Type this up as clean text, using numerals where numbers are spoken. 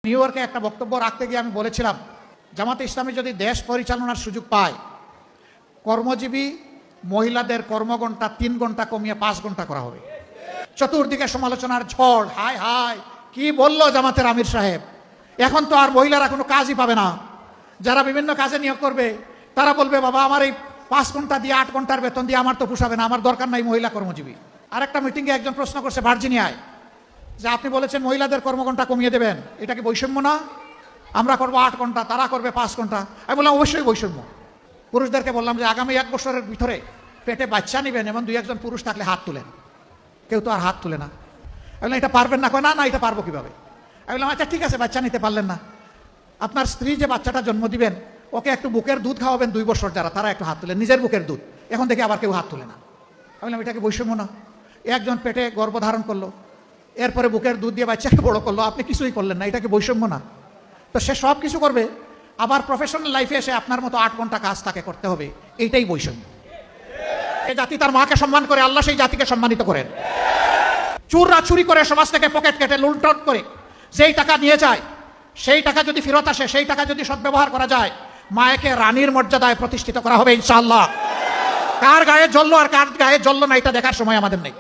New ইয়র্কে একটা বক্তব্য রাখতে গিয়ে আমি বলেছিলাম, জামাতে ইসলামী যদি দেশ পরিচালনার সুযোগ পায়, কর্মজীবী মহিলাদের কর্মঘণ্টা 3 ঘন্টা কমিয়ে 5 ঘন্টা করা হবে। চতুর্দিকে সমালোচনার ঝড়, হায় হায় কি বললো জামাতের আমির সাহেব, এখন তো আর মহিলারা কোনো কাজই পাবে না। যারা বিভিন্ন কাজে নিয়োগ করবে তারা বলবে, বাবা আমার এই 5 ঘন্টা দিয়ে 8 ঘন্টার বেতন দিয়ে আমার তো পোষাবে না, আমার দরকার নাই মহিলা কর্মজীবী। আরেকটা মিটিংয়ে একজন প্রশ্ন করছে ভার্জিনিয়ায়, যে আপনি বলেছেন মহিলাদের কর্মঘণ্টা কমিয়ে দেবেন, এটা কি বৈষম্য না? আমরা করবো 8 ঘন্টা, তারা করবে 5 ঘন্টা। আমি বললাম অবশ্যই বৈষম্য। পুরুষদেরকে বললাম যে আগামী 1 বছরের ভিতরে পেটে বাচ্চা নেবেন এমন 2-1 পুরুষ থাকলে হাত তুলেন। কেউ তো আর হাত তুলে না। আমি বললাম এটা পারবেন না? না না, এটা পারবো কিভাবে? আমি বললাম আচ্ছা ঠিক আছে, বাচ্চা নিতে পারলেন না, আপনার স্ত্রী যে বাচ্চাটা জন্ম দিবেন ওকে একটু বুকের দুধ খাওয়াবেন 2 বছর, যারা তারা একটু হাত তুলেন, নিজের বুকের দুধ। এখন দেখে আবার কেউ হাত তুলে না। আমি বললাম এটা কি বৈষম্য না? একজন পেটে গর্ভধারণ করলো, এরপরে বুকের দুধ দিয়ে বাচ্চাকে বড় করলো, আপনি কিছুই করলেন না, এটা কি বৈষম্য না? তো সে সব কিছু করবে, আবার প্রফেশনাল লাইফে এসে আপনার মতো 8 ঘন্টা কাজ তাকে করতে হবে, এইটাই বৈষম্য। এই জাতি তার মাকে সম্মান করে, আল্লাহ সেই জাতিকে সম্মানিত করেন। চুররা চুরি করে সমাজ থেকে পকেট কেটে লুণ্ঠন করে যেই টাকা নিয়ে যায়, সেই টাকা যদি ফেরত আসে, সেই টাকা যদি সদ্ব্যবহার করা যায়, মায়েকে রানীর মর্যাদায় প্রতিষ্ঠিত করা হবে ইনশাআল্লাহ। কার গায়ে জ্বললো আর কার গায়ে জ্বললো না এটা দেখার সময় আমাদের নেই।